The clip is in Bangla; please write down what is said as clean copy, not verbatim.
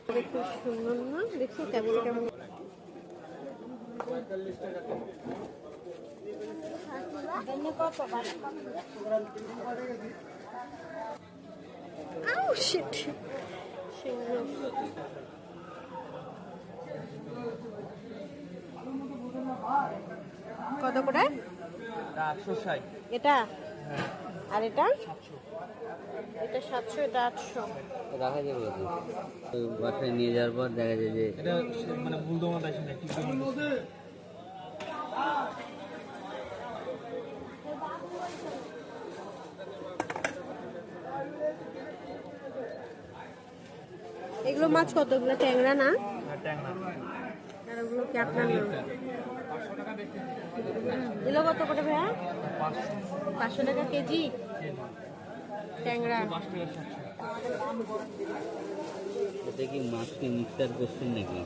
খুব সুন্দর না, দেখছো কেমন কেমন। কত করে? 860 এটা, আর এটা এটা 700, এটা 800। রাখা যাবে তো বাসায় নিয়ে যাওয়ার পর দেখা যায় যে এটা মানে ভুল দমা আসে না, ঠিক দমা। এগুলো মাছ কত? এগুলো ট্যাংরা না? ট্যাংরা। আর ওগুলো কি আপনার নাম? এগুলো কত করে ভাইয়া? 500 টাকা কেজি ট্যাংরা। এটা কি মাছকে মিক্সার করছেন নাকি?